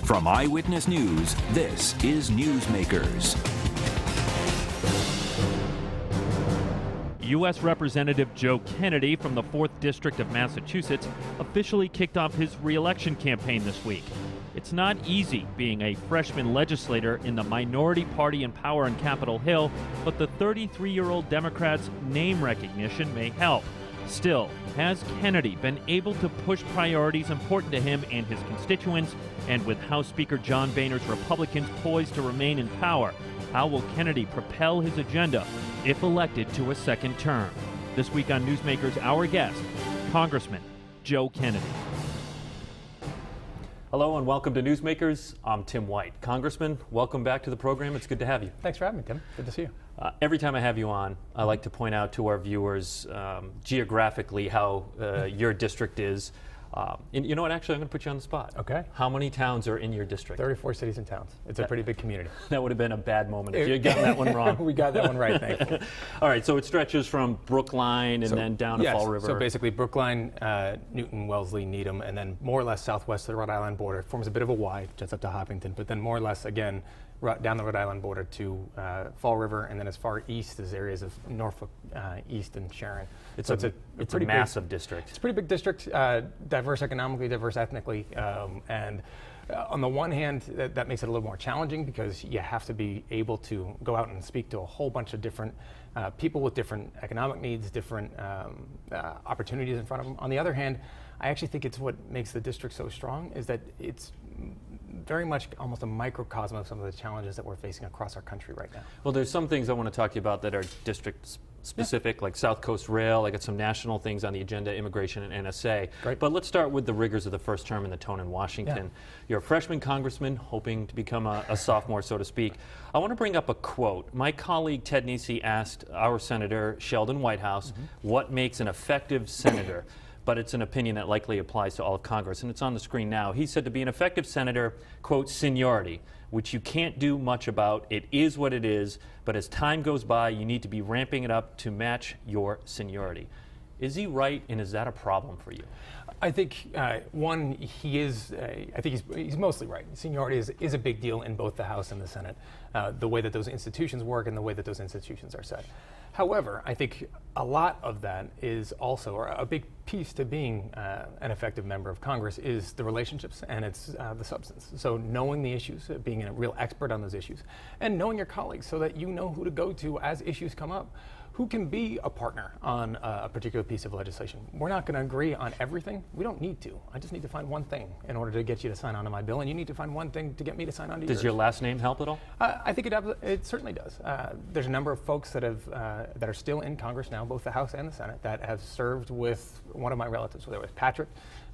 From Eyewitness News, this is Newsmakers. U.S. Representative Joe Kennedy from the 4th District of Massachusetts officially kicked off his re-election campaign this week. It's not easy being a freshman legislator in the minority party in power on Capitol Hill, but the 33-year-old Democrat's name recognition may help. Still, has Kennedy been able to push priorities important to him and his constituents? And with House Speaker John Boehner's Republicans poised to remain in power, how will Kennedy propel his agenda if elected to a second term? This week on Newsmakers, our guest, Congressman Joe Kennedy. Hello and welcome to Newsmakers. I'm Tim White. Congressman, welcome back to the program. It's good to have you. Thanks for having me, Tim. Good to see you. Every time I have you on, I like to point out to our viewers geographically how your district is. And you know what, actually, I'm going to put you on the spot. Okay. How many towns are in your district? 34 cities and towns. It's a pretty big community. That would have been a bad moment if you had gotten that one wrong. We got that one right, thankfully. All right, so it stretches from Brookline and then down to Fall River. So basically Brookline, Newton, Wellesley, Needham, and then more or less southwest of the Rhode Island border. It forms a bit of a Y, just up to Hopkinton, but then more or less, again, down the Rhode Island border to Fall River, and then as far east as areas of Norfolk, East, and Sharon. It's a pretty massive district. It's a pretty big district, diverse economically, diverse ethnically, and on the one hand, that makes it a little more challenging because you have to be able to go out and speak to a whole bunch of different people with different economic needs, different opportunities in front of them. On the other hand, I actually think it's what makes the district so strong is that it's very much almost a microcosm of some of the challenges that we're facing across our country right now. Well, there's some things I want to talk to you about that are district specific, like South Coast Rail. I got some national things on the agenda, immigration and NSA. Great. But let's start with the rigors of the first term and the tone in Washington. Yeah. You're a freshman congressman hoping to become a sophomore, so to speak. I want to bring up a quote. My colleague Ted Nesi asked our Senator Sheldon Whitehouse what makes an effective senator. But it's an opinion that likely applies to all of Congress, and it's on the screen now. He said to be an effective senator, quote, seniority, which you can't do much about. It is what it is, but as time goes by, you need to be ramping it up to match your seniority. Is he right, and is that a problem for you? I think, one, he is, I think he's mostly right. Seniority is a big deal in both the House and the Senate, the way that those institutions work and the way that those institutions are set. However, I think a lot of that is also, or a big piece to being an effective member of Congress is the relationships and it's the substance. So knowing the issues, being a real expert on those issues, and knowing your colleagues so that you know who to go to as issues come up. Who can be a partner on a particular piece of legislation? We're not going to agree on everything. We don't need to. I just need to find one thing in order to get you to sign on to my bill, and you need to find one thing to get me to sign on to yours. Does your last name help at all? I think it certainly does. There's a number of folks that are still in Congress now, both the House and the Senate, that have served with one of my relatives, whether it was Patrick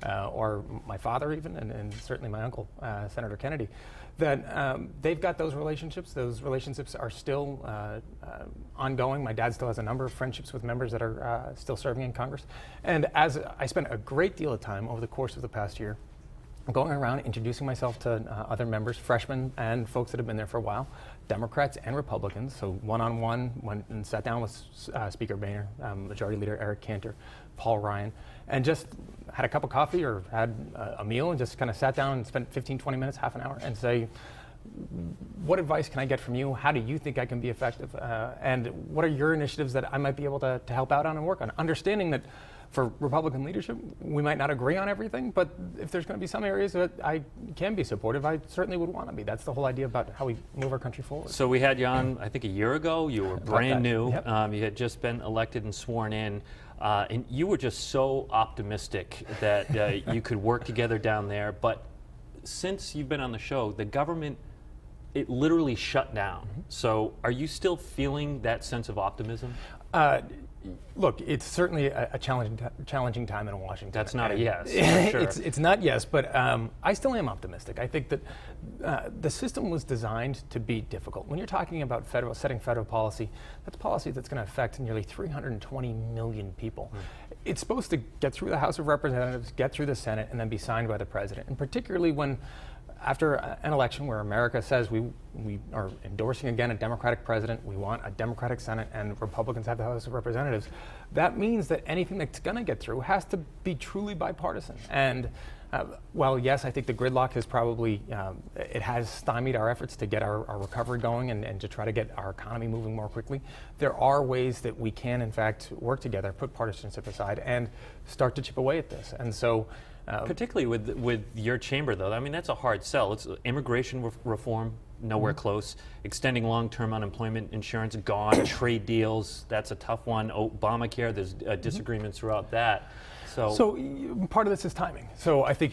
or my father even, and certainly my uncle, Senator Kennedy, that they've got those relationships. Those relationships are still ongoing. My dad still has a number of friendships with members that are still serving in Congress. And as I spent a great deal of time over the course of the past year going around introducing myself to other members, freshmen and folks that have been there for a while, Democrats and Republicans. So one-on-one, went and sat down with Speaker Boehner, Majority Leader Eric Cantor, Paul Ryan, and just had a cup of coffee or had a meal and just kind of sat down and spent 15, 20 minutes, half an hour, and say, what advice can I get from you? How do you think I can be effective? And what are your initiatives that I might be able to help out on and work on? Understanding that for Republican leadership, we might not agree on everything, but if there's going to be some areas that I can be supportive, I certainly would want to be. That's the whole idea about how we move our country forward. So we had you on, I think, a year ago. You were brand new. Yep. You had just been elected and sworn in. And you were just so optimistic that you could work together down there. But since you've been on the show, the government, it literally shut down. So are you still feeling that sense of optimism? Look, it's certainly a challenging time in Washington. That's not a yes, for sure. It's not yes, but I still am optimistic. I think that the system was designed to be difficult. When you're talking about setting federal policy, that's policy that's going to affect nearly 320 million people. It's supposed to get through the House of Representatives, get through the Senate, and then be signed by the President. And particularly when after an election where America says we are endorsing again a Democratic president, we want a Democratic Senate, and Republicans have the House of Representatives, that means that anything that's going to get through has to be truly bipartisan. And Well, yes, I think the gridlock has probably, it has stymied our efforts to get our recovery going and to try to get our economy moving more quickly. There are ways that we can, in fact, work together, put partisanship aside, and start to chip away at this. And so, particularly with your chamber, though, I mean, that's a hard sell. It's immigration reform, nowhere close. Extending long-term unemployment insurance, gone. Trade deals, that's a tough one. Obamacare, there's disagreements throughout that. So part of this is timing. So I think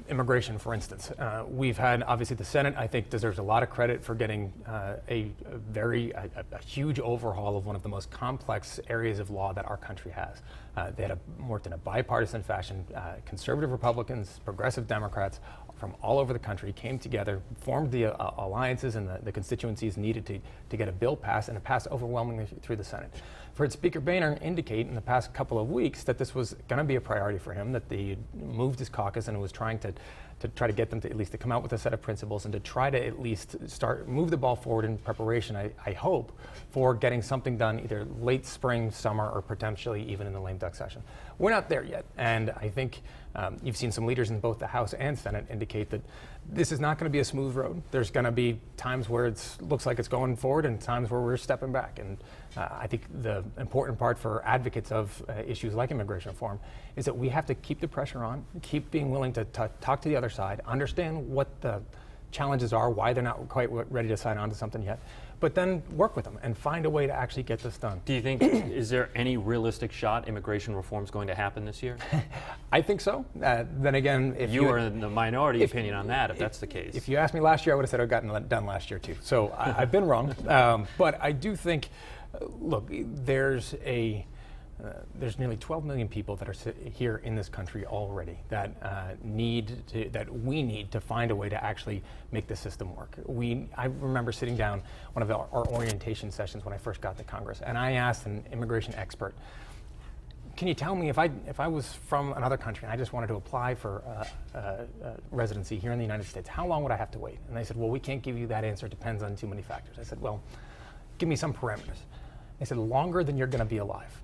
immigration, for instance, we've had, obviously the Senate, I think, deserves a lot of credit for getting a huge overhaul of one of the most complex areas of law that our country has. They had worked in a bipartisan fashion. Conservative Republicans, progressive Democrats from all over the country came together, formed the alliances and the constituencies needed to get a bill passed, and it passed overwhelmingly through the Senate. Heard Speaker Boehner indicate in the past couple of weeks that this was going to be a priority for him, that he moved his caucus and was trying to try to get them to at least to come out with a set of principles and to try to at least move the ball forward in preparation, I hope, for getting something done either late spring, summer, or potentially even in the lame duck session. We're not there yet, and I think you've seen some leaders in both the House and Senate indicate that this is not going to be a smooth road. There's going to be times where it looks like it's going forward and times where we're stepping back. And I think the important part for advocates of issues like immigration reform is that we have to keep the pressure on, keep being willing to talk to the other side, understand what the challenges are, why they're not quite ready to sign on to something yet, but then work with them and find a way to actually get this done. Do you think, is there any realistic shot immigration reform is going to happen this year? I think so. Then again, if you are in the minority opinion on that, if that's the case. If you asked me last year, I would have said I'd gotten done last year too. So I've been wrong. But I do think, look, there's nearly 12 million people that are here in this country already that we need to find a way to actually make the system work. I remember sitting down one of our orientation sessions when I first got to Congress, and I asked an immigration expert, can you tell me if I was from another country and I just wanted to apply for residency here in the United States, how long would I have to wait? And they said, well, we can't give you that answer. It depends on too many factors. I said, well, give me some parameters. They said, longer than you're going to be alive.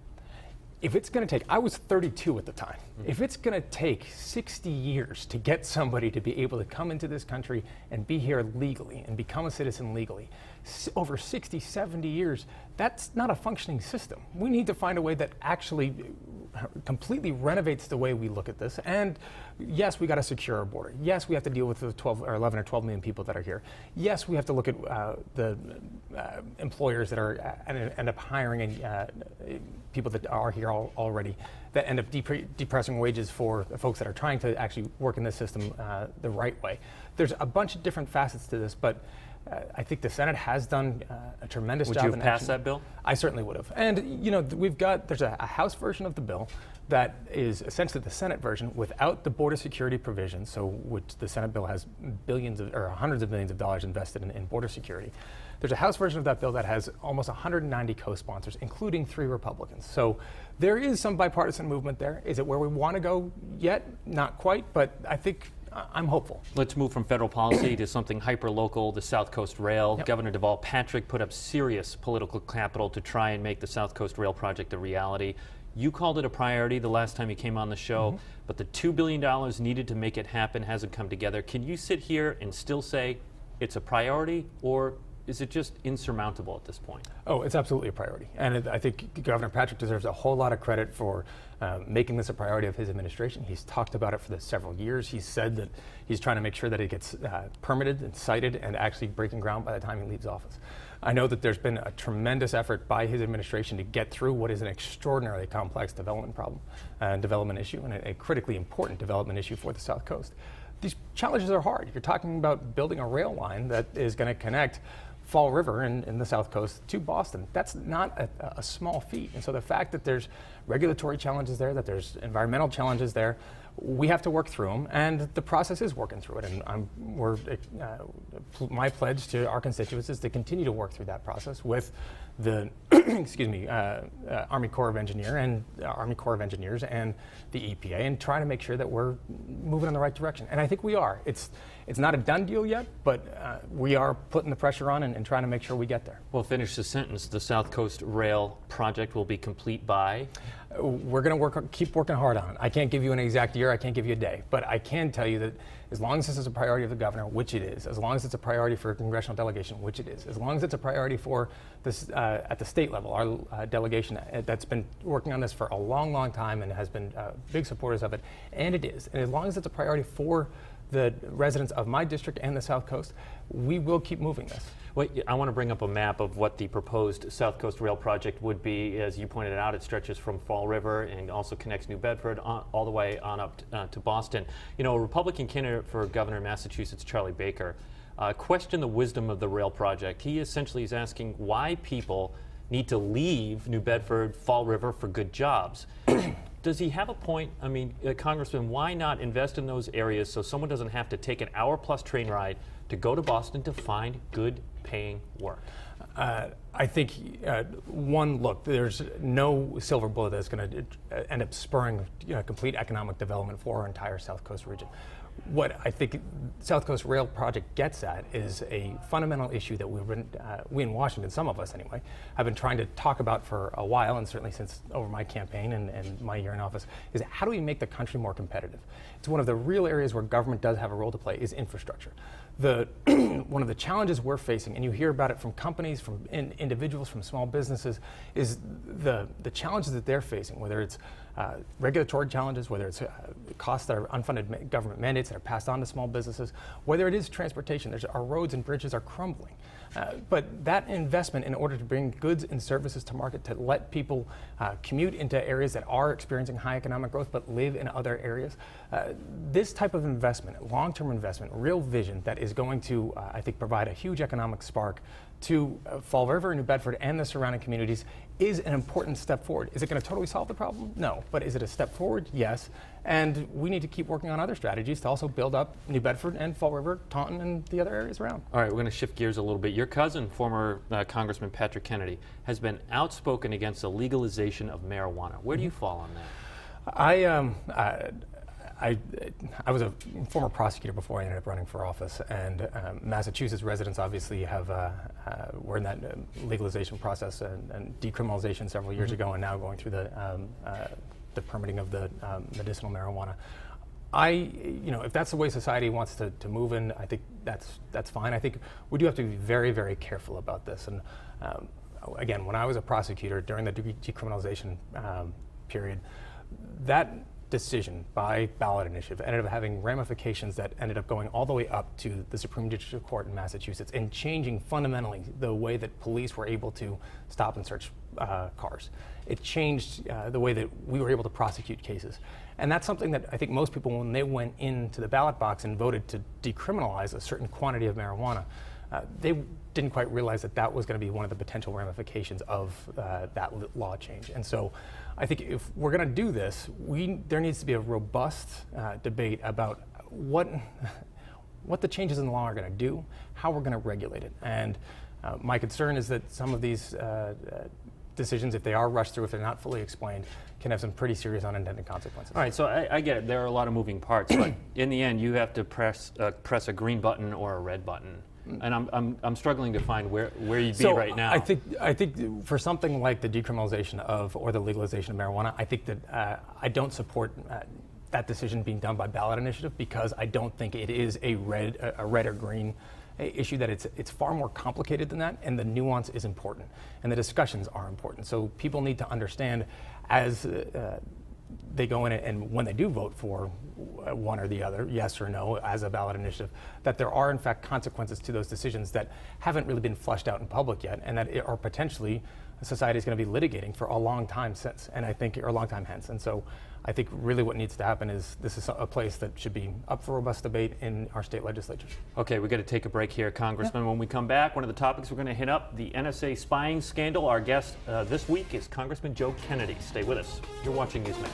If it's going to take, I was 32 at the time, if it's going to take 60 years to get somebody to be able to come into this country and be here legally and become a citizen legally, over 60, 70 years, that's not a functioning system. We need to find a way that actually completely renovates the way we look at this. And yes, we got to secure our border. Yes, we have to deal with the 11 or 12 million people that are here. Yes, we have to look at the employers that are end up hiring people that are here already, that end up depressing wages for the folks that are trying to actually work in this system the right way. There's a bunch of different facets to this, but I think the Senate has done a tremendous job. Would you have passed that bill? I certainly would have. And there's a House version of the bill that is essentially the Senate version without the border security provisions, so which the Senate bill has hundreds of millions of dollars invested in border security. There's a House version of that bill that has almost 190 co-sponsors, including 3 Republicans. So there is some bipartisan movement there. Is it where we want to go yet? Not quite, but I think I'm hopeful. Let's move from federal policy to something hyper-local, the South Coast Rail. Yep. Governor Deval Patrick put up serious political capital to try and make the South Coast Rail project a reality. You called it a priority the last time you came on the show, but the $2 billion needed to make it happen hasn't come together. Can you sit here and still say it's a priority, or is it just insurmountable at this point? Oh, it's absolutely a priority. And I think Governor Patrick deserves a whole lot of credit for making this a priority of his administration. He's talked about it for several years. He's said that he's trying to make sure that it gets permitted and cited and actually breaking ground by the time he leaves office. I know that there's been a tremendous effort by his administration to get through what is an extraordinarily complex development problem, development issue, and a critically important development issue for the South Coast. These challenges are hard. You're talking about building a rail line that is going to connect Fall River in the South Coast to Boston. That's not a small feat. And so the fact that there's regulatory challenges there, that there's environmental challenges there, we have to work through them, and the process is working through it. And my pledge to our constituents is to continue to work through that process with the Army Corps of Engineers and the EPA, and try to make sure that we're moving in the right direction. And I think we are. It's not a done deal yet, but we are putting the pressure on and trying to make sure we get there. Well, finish the sentence. The South Coast Rail project will be complete by? We're going to keep working hard on it. I can't give you an exact year, I can't give you a day, but I can tell you that as long as this is a priority of the governor, which it is, as long as it's a priority for a congressional delegation, which it is, as long as it's a priority for this at the state level, our delegation that's been working on this for a long, long time and has been big supporters of it, and it is, and as long as it's a priority for the residents of my district and the South Coast, we will keep moving this. Well, I want to bring up a map of what the proposed South Coast Rail project would be. As you pointed out, it stretches from Fall River and also connects New Bedford all the way on up to Boston. You know, a Republican candidate for governor of Massachusetts, Charlie Baker, questioned the wisdom of the rail project. He essentially is asking why people need to leave New Bedford, Fall River for good jobs. Does he have a point? I mean, Congressman, why not invest in those areas so someone doesn't have to take an hour-plus train ride to go to Boston to find good paying work? I think, one, look, there's no silver bullet that's going to end up spurring complete economic development for our entire South Coast region. What I think South Coast Rail Project gets at is a fundamental issue that we in Washington, some of us anyway, have been trying to talk about for a while, and certainly since over my campaign and my year in office, is how do we make the country more competitive? It's one of the real areas where government does have a role to play is infrastructure. One of the challenges we're facing, and you hear about it from companies, from individuals, from small businesses, is the challenges that they're facing, whether it's regulatory challenges, whether it's costs that are unfunded government mandates that are passed on to small businesses, whether it is transportation. Our roads and bridges are crumbling. But that investment in order to bring goods and services to market, to let people commute into areas that are experiencing high economic growth but live in other areas, this type of investment, long-term investment, real vision that is going to, I think, provide a huge economic spark to Fall River, New Bedford, and the surrounding communities is an important step forward. Is it going to totally solve the problem? No. But is it a step forward? Yes. And we need to keep working on other strategies to also build up New Bedford and Fall River, Taunton, and the other areas around. All right, we're going to shift gears a little bit. Your cousin, former Congressman Patrick Kennedy, has been outspoken against the legalization of marijuana. Where do you fall on that? I was a former prosecutor before I ended up running for office, and Massachusetts residents obviously were in that legalization process and decriminalization several years ago, and now going through the permitting of the medicinal marijuana. If that's the way society wants to move in, I think that's fine. I think we do have to be very, very careful about this. And again, when I was a prosecutor during the decriminalization period, that decision by ballot initiative ended up having ramifications that ended up going all the way up to the Supreme District Court in Massachusetts and changing fundamentally the way that police were able to stop and search cars. It changed the way that we were able to prosecute cases. And that's something that I think most people, when they went into the ballot box and voted to decriminalize a certain quantity of marijuana, they didn't quite realize that that was going to be one of the potential ramifications of that law change. And so I think if we're going to do this, there needs to be a robust debate about what the changes in the law are going to do, how we're going to regulate it. And my concern is that some of these decisions, if they are rushed through, if they're not fully explained, can have some pretty serious unintended consequences. All right, so I get it. There are a lot of moving parts, but in the end, you have to press a green button or a red button. And I'm struggling to find where you'd be right now. I think for something like the decriminalization or the legalization of marijuana, I think that I don't support that decision being done by ballot initiative, because I don't think it is a red or green issue. That it's far more complicated than that, and the nuance is important, and the discussions are important. So people need to understand as they go in and when they do vote for one or the other, yes or no, as a ballot initiative, that there are in fact consequences to those decisions that haven't really been fleshed out in public yet, and that are potentially society is going to be litigating for a long time since, and I think, or a long time hence. And so I think really what needs to happen is this is a place that should be up for robust debate in our state legislature. Okay, we've got to take a break here, Congressman. When we come back, one of the topics we're going to hit up, the NSA spying scandal. Our guest this week is Congressman Joe Kennedy. Stay with us. You're watching Newsmakers.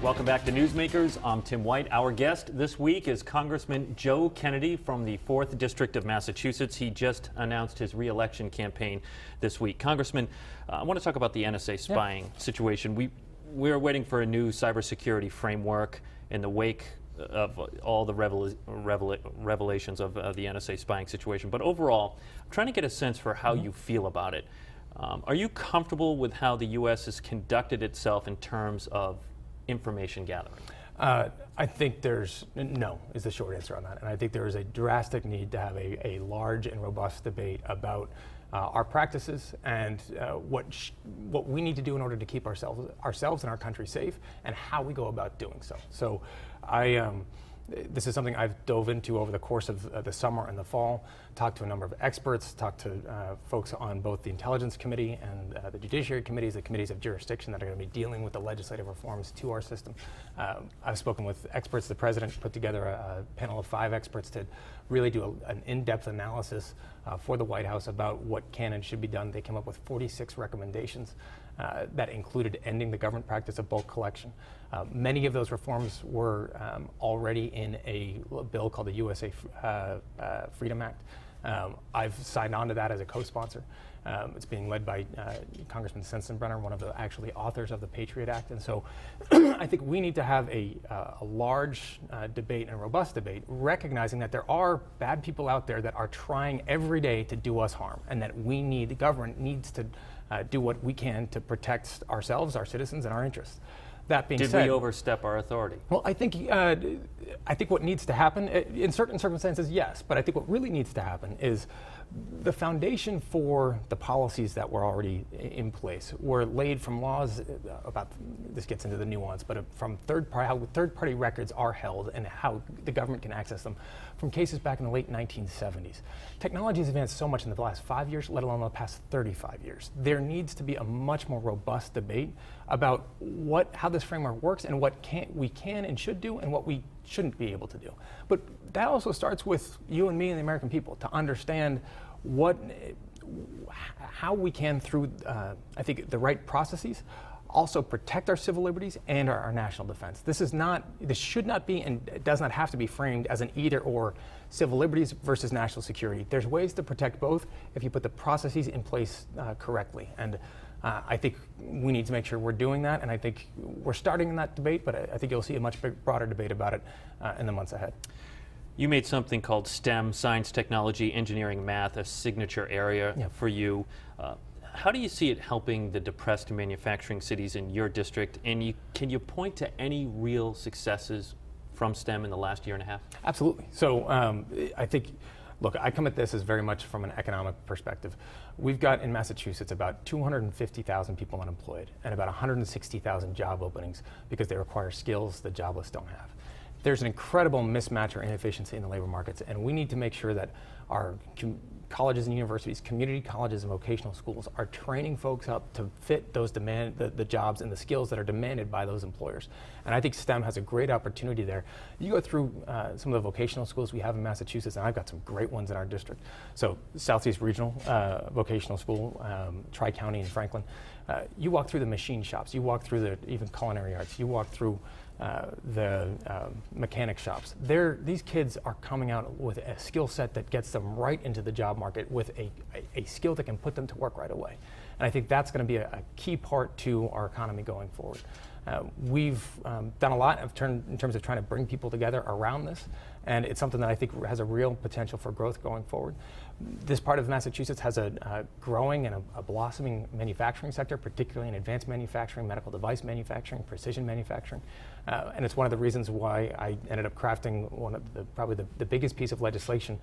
Welcome back to Newsmakers. I'm Tim White. Our guest this week is Congressman Joe Kennedy from the 4th District of Massachusetts. He just announced his re-election campaign this week. Congressman, I want to talk about the NSA spying situation. We're waiting for a new cybersecurity framework in the wake of all the revelations of the NSA spying situation. But overall, I'm trying to get a sense for how you feel about it. Are you comfortable with how the U.S. has conducted itself in terms of information gathering? I think no is the short answer on that. And I think there is a drastic need to have a large and robust debate about our practices and what we need to do in order to keep ourselves and our country safe, and how we go about doing so. So this is something I've dove into over the course of the summer and the fall, talked to a number of experts, talked to folks on both the Intelligence Committee and the Judiciary Committees, the committees of jurisdiction that are going to be dealing with the legislative reforms to our system. I've spoken with experts. The president put together a panel of 5 experts to really do an in-depth analysis for the White House about what can and should be done. They came up with 46 recommendations that included ending the government practice of bulk collection. Many of those reforms were already in a bill called the USA Freedom Act. I've signed on to that as a co-sponsor. It's being led by Congressman Sensenbrenner, one of the actually authors of the Patriot Act. And so I think we need to have a large debate and a robust debate, recognizing that there are bad people out there that are trying every day to do us harm, and that the government needs to do what we can to protect ourselves, our citizens, and our interests. That being said, did we overstep our authority? Well, I think what needs to happen, in certain circumstances, yes, but I think what really needs to happen is the foundation for the policies that were already in place were laid from laws about, this gets into the nuance, but from how third-party records are held and how the government can access them from cases back in the late 1970s. Technology has advanced so much in the last 5 years, let alone the past 35 years. There needs to be a much more robust debate about how this framework works and what we can and should do and what we shouldn't be able to do. But that also starts with you and me and the American people to understand how we can, through I think the right processes, also protect our civil liberties and our national defense. This should not be, and it does not have to be framed as an either or, civil liberties versus national security. There's ways to protect both if you put the processes in place correctly. And I think we need to make sure we're doing that, and I think we're starting in that debate, but I think you'll see a much broader debate about it in the months ahead. You made something called STEM, science, technology, engineering, math, a signature area for you. How do you see it helping the depressed manufacturing cities in your district? And can you point to any real successes from STEM in the last year and a half? Absolutely. So I think, look, I come at this as very much from an economic perspective. We've got in Massachusetts about 250,000 people unemployed and about 160,000 job openings because they require skills that jobless don't have. There's an incredible mismatch or inefficiency in the labor markets, and we need to make sure that our colleges and universities, community colleges and vocational schools are training folks up to fit those the jobs and the skills that are demanded by those employers. And I think STEM has a great opportunity there. You go through some of the vocational schools we have in Massachusetts, and I've got some great ones in our district. So Southeast Regional Vocational School, Tri-County in Franklin. You walk through the machine shops, you walk through even culinary arts, you walk through the mechanic shops. These kids are coming out with a skill set that gets them right into the job market with a skill that can put them to work right away. And I think that's going to be a key part to our economy going forward. We've done a lot in terms of trying to bring people together around this, and it's something that I think has a real potential for growth going forward. This part of Massachusetts has a growing and a blossoming manufacturing sector, particularly in advanced manufacturing, medical device manufacturing, precision manufacturing. And it's one of the reasons why I ended up crafting probably the biggest piece of legislation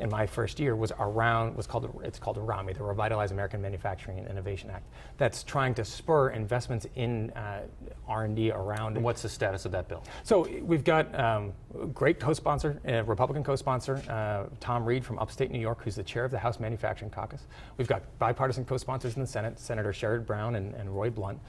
in my first year it's called RAMI, the Revitalize American Manufacturing and Innovation Act. That's trying to spur investments in R&D around. And what's the status of that bill? So we've got a great co-sponsor, Republican co-sponsor, Tom Reed from upstate New York, who's the chair of the House Manufacturing Caucus. We've got bipartisan co-sponsors in the Senate, Senator Sherrod Brown and Roy Blunt.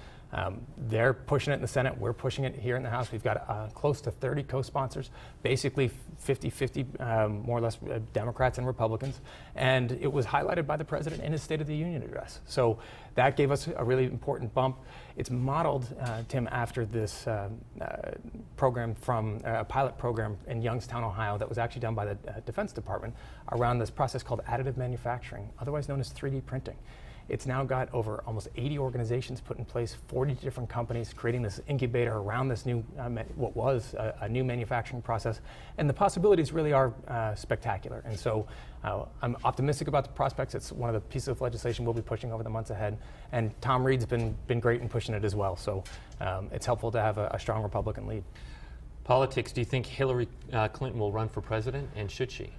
They're pushing it in the Senate. We're pushing it here in the House. We've got close to 30 co-sponsors, basically 50-50, more or less Democrats and Republicans. And it was highlighted by the president in his State of the Union address. So that gave us a really important bump. It's modeled, Tim, after this program from a pilot program in Youngstown, Ohio, that was actually done by the Defense Department around this process called additive manufacturing, otherwise known as 3D printing. It's now got over almost 80 organizations put in place, 40 different companies creating this incubator around this new, what was a new manufacturing process. And the possibilities really are spectacular. And so I'm optimistic about the prospects. It's one of the pieces of legislation we'll be pushing over the months ahead. And Tom Reed's been great in pushing it as well. So it's helpful to have a strong Republican lead. Politics, do you think Hillary Clinton will run for president, and should she?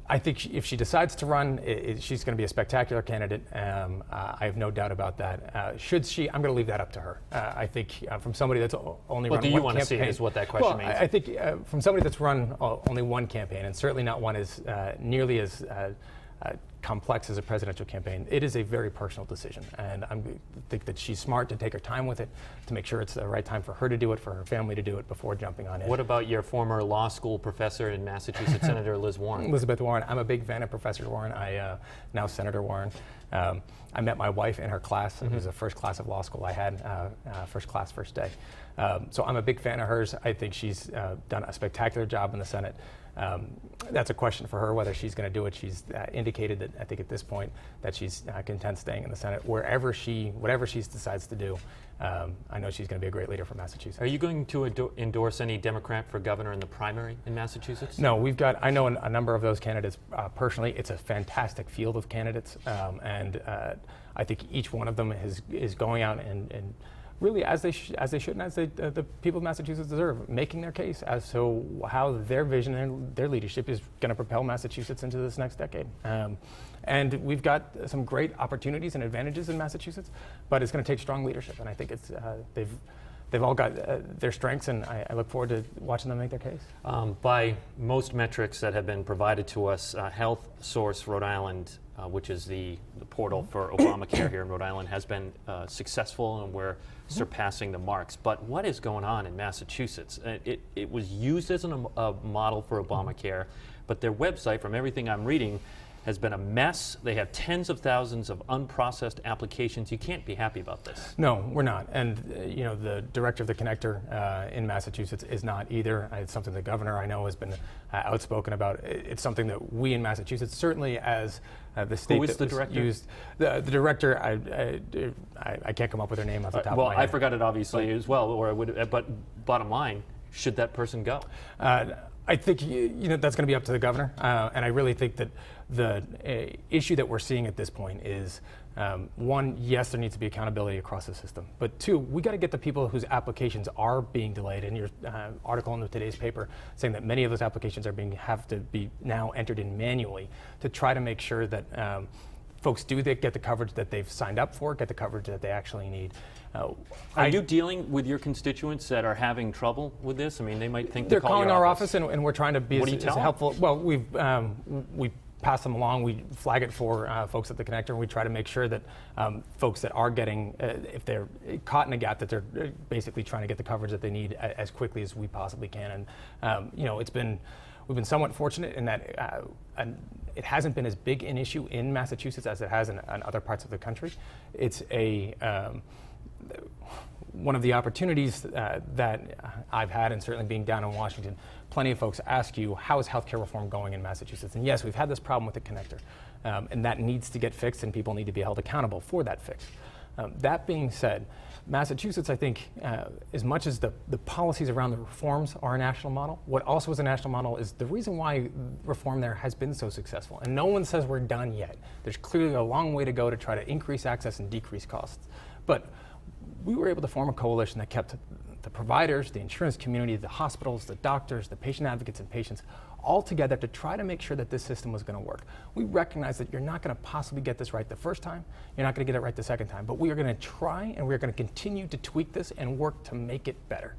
I think if she decides to run, she's going to be a spectacular candidate. I have no doubt about that. Should she? I'm going to leave that up to her. I think from somebody that's only run one campaign. What do you want to see is what that question means. I think from somebody that's run only one campaign, and certainly not one as nearly as complex as a presidential campaign, it is a very personal decision. And I think that she's smart to take her time with it, to make sure it's the right time for her to do it, for her family to do it before jumping on in. What about your former law school professor in Massachusetts, Senator Liz Warren? Elizabeth Warren. I'm a big fan of Professor Warren. Now Senator Warren. I met my wife in her class. It was the first class of law school I had, first class, first day. So I'm a big fan of hers. I think she's done a spectacular job in the Senate. That's a question for her, whether she's going to do it. She's indicated that I think at this point that she's content staying in the Senate. Whatever she decides to do, I know she's going to be a great leader for Massachusetts. Are you going to endorse any Democrat for governor in the primary in Massachusetts? No, I know a number of those candidates personally. It's a fantastic field of candidates, and I think each one of them is going out and really as they should and as the people of Massachusetts deserve, making their case as to how their vision and their leadership is going to propel Massachusetts into this next decade. And we've got some great opportunities and advantages in Massachusetts, but it's going to take strong leadership. And I think it's they've all got their strengths, and I look forward to watching them make their case. By most metrics that have been provided to us, Health Source Rhode Island, which is the portal for Obamacare here in Rhode Island, has been successful, and we're surpassing the marks. But what is going on in Massachusetts? It was used as a model for Obamacare, but their website, from everything I'm reading, has been a mess. They have tens of thousands of unprocessed applications. You can't be happy about this. No, we're not. And the director of the connector in Massachusetts is not either. It's something the governor I know has been outspoken about. It's something that we in Massachusetts, certainly as the state. Who is the director? Used, the director, I can't come up with her name off the top of my head. Well, I forgot it obviously as well, or I would. But bottom line, should that person go? I think that's going to be up to the governor, and I really think that the issue that we're seeing at this point is one, yes, there needs to be accountability across the system, but two, we got to get the people whose applications are being delayed. And your article in today's paper saying that many of those applications have to be now entered in manually to try to make sure that folks do get the coverage that they've signed up for, get the coverage that they actually need. Are you dealing with your constituents that are having trouble with this? I mean, they might think they're calling our office, and we're trying to be as helpful. Them? Well, we pass them along. We flag it for folks at the connector, and we try to make sure that folks that are getting, if they're caught in a gap, that they're basically trying to get the coverage that they need as quickly as we possibly can. And we've been somewhat fortunate in that it hasn't been as big an issue in Massachusetts as it has in other parts of the country. It's one of the opportunities that I've had, and certainly being down in Washington, plenty of folks ask you, how is healthcare reform going in Massachusetts? And yes, we've had this problem with the connector, and that needs to get fixed, and people need to be held accountable for that fix. That being said, Massachusetts, I think, as much as the policies around the reforms are a national model, what also is a national model is the reason why reform there has been so successful. And no one says we're done yet. There's clearly a long way to go to try to increase access and decrease costs. But we were able to form a coalition that kept the providers, the insurance community, the hospitals, the doctors, the patient advocates and patients all together to try to make sure that this system was going to work. We recognize that you're not going to possibly get this right the first time, you're not going to get it right the second time, but we are going to try, and we're going to continue to tweak this and work to make it better.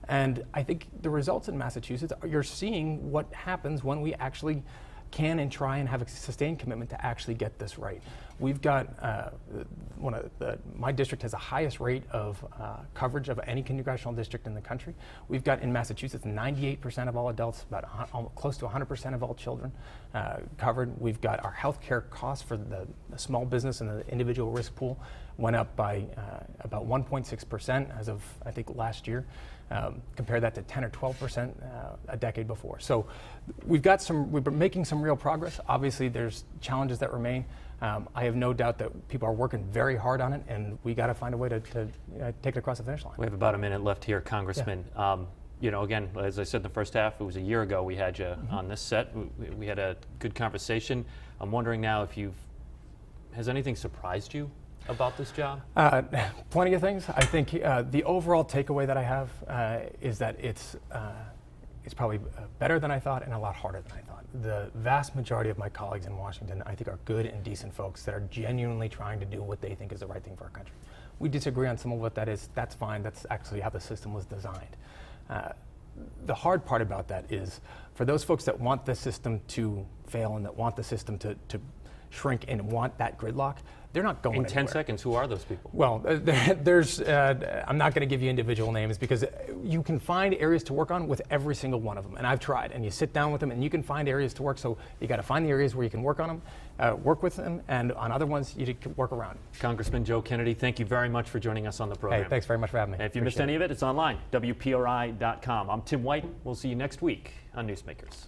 And I think the results in Massachusetts, you're seeing what happens when we actually can and try and have a sustained commitment to actually get this right. We've got my district has the highest rate of coverage of any congressional district in the country. We've got in Massachusetts 98% of all adults, about close to 100% of all children covered. We've got our health care costs for the small business and the individual risk pool went up by about 1.6% as of, I think, last year. Compare that to 10 or 12% a decade before. So we're making some real progress. Obviously, there's challenges that remain, I have no doubt that people are working very hard on it, and we got to find a way to take it across the finish line. We have about a minute left here, Congressman. Yeah. You know, again, as I said in the first half, it was a year ago we had you on this set. We had a good conversation. I'm wondering now if has anything surprised you about this job? Plenty of things. I think the overall takeaway that I have is that it's probably better than I thought and a lot harder than I thought. The vast majority of my colleagues in Washington, I think, are good and decent folks that are genuinely trying to do what they think is the right thing for our country. We disagree on some of what that is. That's fine. That's actually how the system was designed. The hard part about that is for those folks that want the system to fail and that want the system to shrink and want that gridlock, they're not going In 10 anywhere. seconds, who are those people? Well, there's, I'm not going to give you individual names because you can find areas to work on with every single one of them. And I've tried, and you sit down with them and you can find areas to work. So you got to find the areas where you can work on them, work with them, and on other ones, you can work around. Congressman Joe Kennedy, thank you very much for joining us on the program. Hey, thanks very much for having me. And if you missed any of it, it's online, WPRI.com. I'm Tim White. We'll see you next week on Newsmakers.